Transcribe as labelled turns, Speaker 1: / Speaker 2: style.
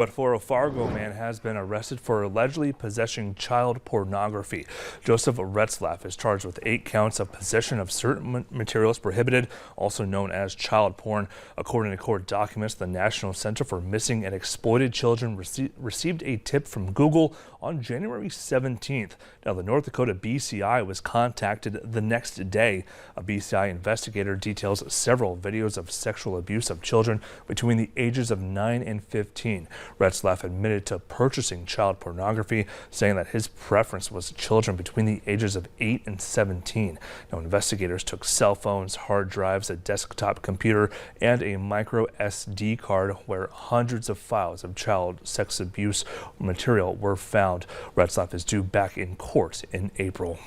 Speaker 1: But for a Fargo man has been arrested for allegedly possessing child pornography. Joseph Retzlaff is charged with 8 counts of possession of certain materials prohibited, also known as child porn. According to court documents, the National Center for Missing and Exploited Children received a tip from Google on January 17th. Now, the North Dakota BCI was contacted the next day. A BCI investigator details several videos of sexual abuse of children between the ages of 9 and 15. Retzlaff admitted to purchasing child pornography, saying that his preference was children between the ages of 8 and 17. Now, investigators took cell phones, hard drives, a desktop computer, and a micro SD card where hundreds of files of child sex abuse material were found. Retzlaff is due back in court in April.